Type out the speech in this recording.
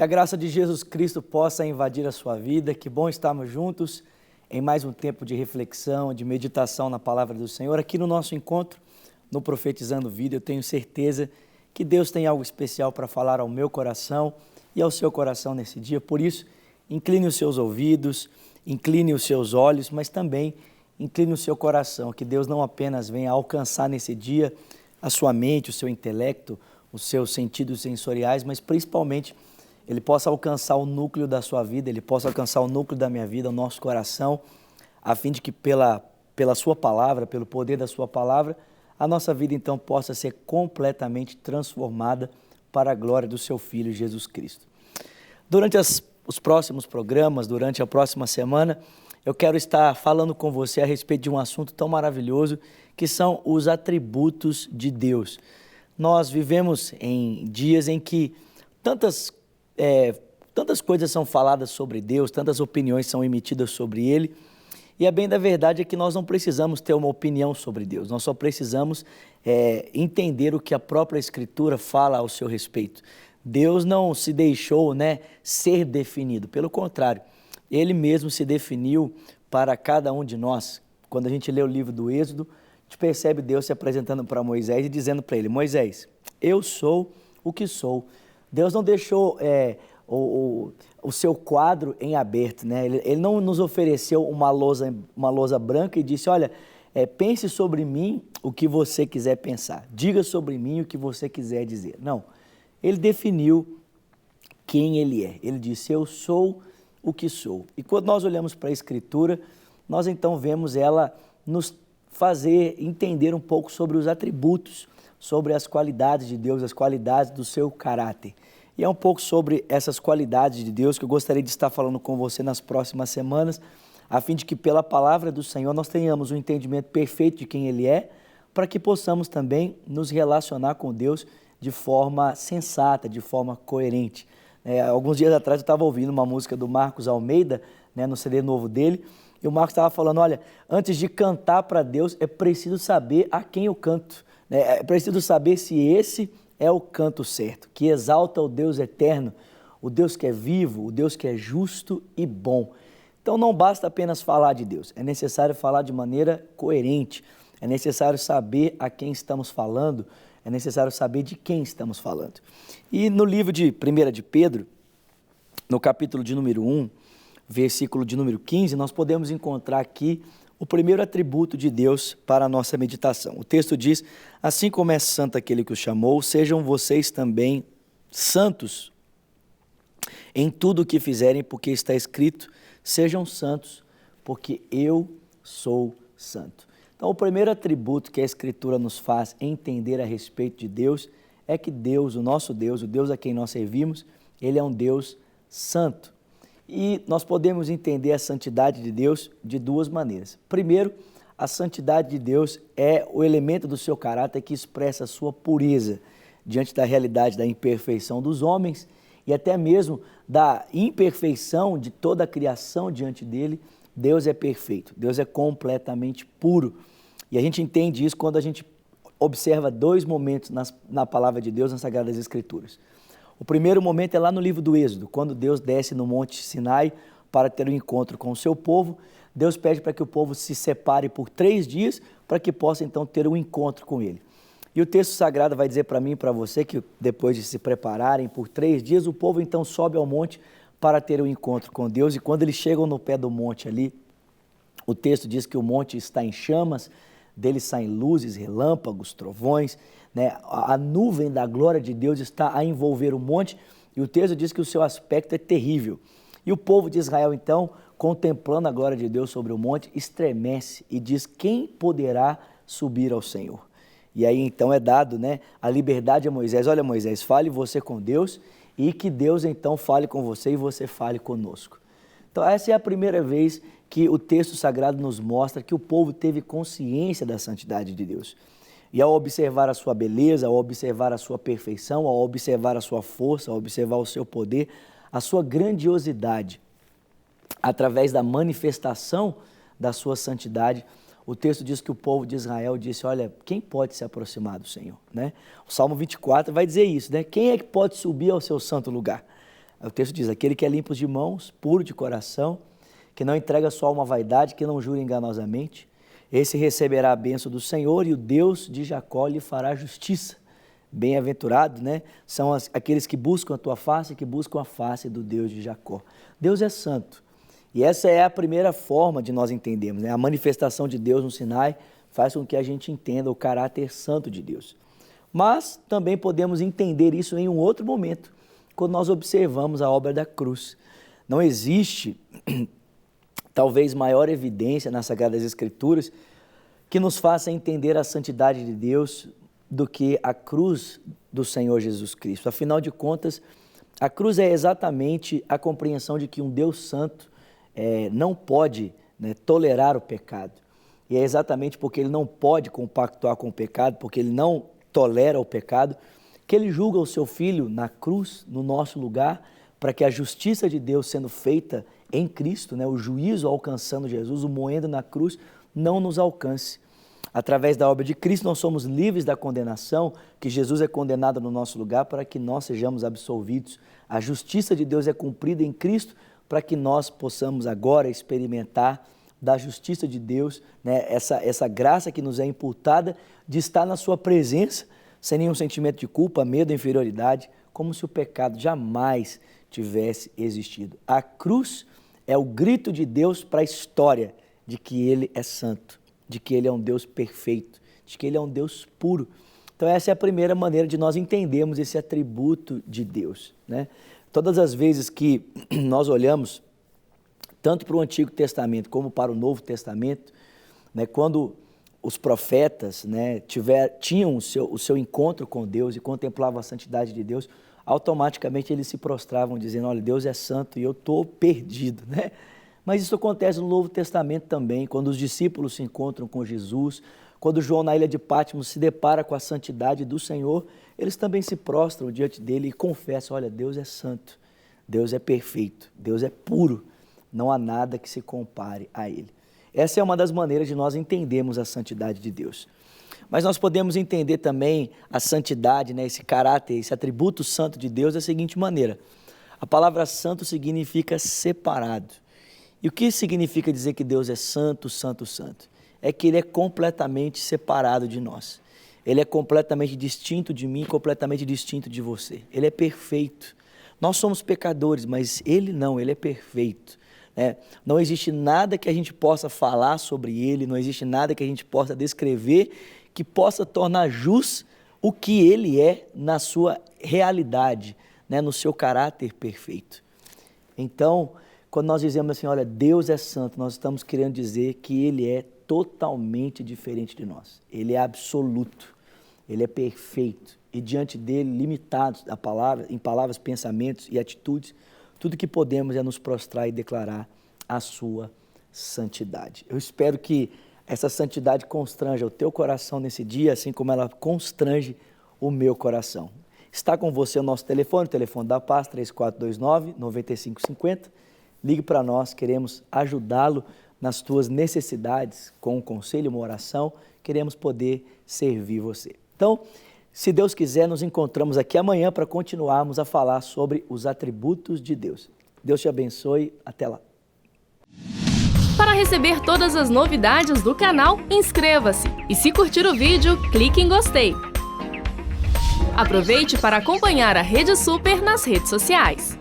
Que a graça de Jesus Cristo possa invadir a sua vida. Que bom estarmos juntos em mais um tempo de reflexão, de meditação na palavra do Senhor. Aqui no nosso encontro, no Profetizando Vida, eu tenho certeza que Deus tem algo especial para falar ao meu coração e ao seu coração nesse dia. Por isso, incline os seus ouvidos, incline os seus olhos, mas também incline o seu coração. Que Deus não apenas venha alcançar nesse dia a sua mente, o seu intelecto, os seus sentidos sensoriais, mas principalmente Ele possa alcançar o núcleo da sua vida, Ele possa alcançar o núcleo da minha vida, o nosso coração, a fim de que pela sua palavra, pelo poder da sua palavra, a nossa vida então possa ser completamente transformada para a glória do seu Filho Jesus Cristo. Durante os próximos programas, durante a próxima semana, eu quero estar falando com você a respeito de um assunto tão maravilhoso, que são os atributos de Deus. Nós vivemos em dias em que tantas coisas são faladas sobre Deus, tantas opiniões são emitidas sobre Ele, e a bem da verdade é que nós não precisamos ter uma opinião sobre Deus, nós só precisamos entender o que a própria Escritura fala ao seu respeito. Deus não se deixou ser definido, pelo contrário, Ele mesmo se definiu para cada um de nós. Quando a gente lê o livro do Êxodo, a gente percebe Deus se apresentando para Moisés e dizendo para ele: Moisés, eu sou o que sou. Deus não deixou o seu quadro em aberto, né? Ele não nos ofereceu uma lousa branca e disse: olha, pense sobre mim o que você quiser pensar, diga sobre mim o que você quiser dizer. Não, Ele definiu quem Ele é. Ele disse: eu sou o que sou. E quando nós olhamos para a Escritura, nós então vemos ela nos fazer entender um pouco sobre os atributos, sobre as qualidades de Deus, as qualidades do seu caráter. E é um pouco sobre essas qualidades de Deus que eu gostaria de estar falando com você nas próximas semanas, a fim de que pela palavra do Senhor nós tenhamos um entendimento perfeito de quem Ele é, para que possamos também nos relacionar com Deus de forma sensata, de forma coerente. Alguns dias atrás eu estava ouvindo uma música do Marcos Almeida, no CD novo dele, e o Marcos estava falando: olha, antes de cantar para Deus, é preciso saber a quem eu canto, é preciso saber se esse é o canto certo, que exalta o Deus eterno, o Deus que é vivo, o Deus que é justo e bom. Então não basta apenas falar de Deus, é necessário falar de maneira coerente, é necessário saber a quem estamos falando, é necessário saber de quem estamos falando. E no livro de 1 de Pedro, no capítulo de número 1, versículo de número 15, nós podemos encontrar aqui o primeiro atributo de Deus para a nossa meditação. O texto diz: assim como é santo aquele que o chamou, sejam vocês também santos em tudo o que fizerem, porque está escrito: sejam santos, porque eu sou santo. Então, o primeiro atributo que a Escritura nos faz entender a respeito de Deus é que Deus, o nosso Deus, o Deus a quem nós servimos, Ele é um Deus santo. E nós podemos entender a santidade de Deus de duas maneiras. Primeiro, a santidade de Deus é o elemento do seu caráter que expressa a sua pureza diante da realidade da imperfeição dos homens e até mesmo da imperfeição de toda a criação diante dele. Deus é perfeito, Deus é completamente puro. E a gente entende isso quando a gente observa dois momentos na palavra de Deus, nas Sagradas Escrituras. O primeiro momento é lá no livro do Êxodo, quando Deus desce no Monte Sinai para ter um encontro com o seu povo. Deus pede para que o povo se separe por 3 dias, para que possa então ter um encontro com Ele. E o texto sagrado vai dizer para mim e para você que depois de se prepararem por 3 dias, o povo então sobe ao monte para ter um encontro com Deus. E quando eles chegam no pé do monte ali, o texto diz que o monte está em chamas, dele saem luzes, relâmpagos, trovões, a nuvem da glória de Deus está a envolver o monte, e o texto diz que o seu aspecto é terrível. E o povo de Israel, então, contemplando a glória de Deus sobre o monte, estremece e diz: quem poderá subir ao Senhor? E aí então é dado a liberdade a Moisés: olha, Moisés, fale você com Deus, e que Deus então fale com você e você fale conosco. Então essa é a primeira vez que o texto sagrado nos mostra que o povo teve consciência da santidade de Deus. E ao observar a sua beleza, ao observar a sua perfeição, ao observar a sua força, ao observar o seu poder, a sua grandiosidade, através da manifestação da sua santidade, o texto diz que o povo de Israel disse: olha, quem pode se aproximar do Senhor? O Salmo 24 vai dizer isso, quem é que pode subir ao seu santo lugar? O texto diz, aquele que é limpo de mãos, puro de coração, que não entrega sua alma à vaidade, que não jura enganosamente, esse receberá a bênção do Senhor e o Deus de Jacó lhe fará justiça. Bem-aventurado, né? São aqueles que buscam a tua face, que buscam a face do Deus de Jacó. Deus é santo. E essa é a primeira forma de nós entendermos, né? A manifestação de Deus no Sinai faz com que a gente entenda o caráter santo de Deus. Mas também podemos entender isso em um outro momento, quando nós observamos a obra da cruz. Não existe, talvez, maior evidência nas Sagradas Escrituras que nos faça entender a santidade de Deus do que a cruz do Senhor Jesus Cristo. Afinal de contas, a cruz é exatamente a compreensão de que um Deus santo não pode, né, tolerar o pecado. E é exatamente porque ele não pode compactuar com o pecado, porque ele não tolera o pecado, que ele julga o seu Filho na cruz, no nosso lugar, para que a justiça de Deus sendo feita em Cristo, né, o juízo alcançando Jesus, o moendo na cruz, não nos alcance. Através da obra de Cristo, nós somos livres da condenação, que Jesus é condenado no nosso lugar para que nós sejamos absolvidos. A justiça de Deus é cumprida em Cristo para que nós possamos agora experimentar da justiça de Deus, né? Essa graça que nos é imputada de estar na sua presença, sem nenhum sentimento de culpa, medo, inferioridade, como se o pecado jamais tivesse existido. A cruz é o grito de Deus para a história de que Ele é santo, de que Ele é um Deus perfeito, de que Ele é um Deus puro. Então essa é a primeira maneira de nós entendermos esse atributo de Deus, né? Todas as vezes que nós olhamos, tanto para o Antigo Testamento como para o Novo Testamento, né, quando os profetas, né, tinham o seu encontro com Deus e contemplavam a santidade de Deus, automaticamente eles se prostravam dizendo, olha, Deus é santo e eu estou perdido, né? Mas isso acontece no Novo Testamento também, quando os discípulos se encontram com Jesus, quando João na ilha de Patmos se depara com a santidade do Senhor, eles também se prostram diante dele e confessam, olha, Deus é santo, Deus é perfeito, Deus é puro, não há nada que se compare a Ele. Essa é uma das maneiras de nós entendermos a santidade de Deus. Mas nós podemos entender também a santidade, né, esse caráter, esse atributo santo de Deus da seguinte maneira. A palavra santo significa separado. E o que significa dizer que Deus é santo, santo, santo? É que Ele é completamente separado de nós. Ele é completamente distinto de mim, completamente distinto de você. Ele é perfeito. Nós somos pecadores, mas Ele não, Ele é perfeito. Não existe nada que a gente possa falar sobre Ele, não existe nada que a gente possa descrever que possa tornar jus o que Ele é na sua realidade, né, no seu caráter perfeito. Então, quando nós dizemos assim, olha, Deus é santo, nós estamos querendo dizer que Ele é totalmente diferente de nós. Ele é absoluto, Ele é perfeito e diante dEle, limitados em palavras, pensamentos e atitudes, tudo que podemos é nos prostrar e declarar a sua santidade. Eu espero que essa santidade constranja o teu coração nesse dia, assim como ela constrange o meu coração. Está com você o nosso telefone, o telefone da Paz, 3429-9550. Ligue para nós, queremos ajudá-lo nas tuas necessidades, com um conselho, uma oração, queremos poder servir você. Então, se Deus quiser, nos encontramos aqui amanhã para continuarmos a falar sobre os atributos de Deus. Deus te abençoe, até lá. Para receber todas as novidades do canal, inscreva-se e se curtir o vídeo, clique em gostei. Aproveite para acompanhar a Rede Super nas redes sociais.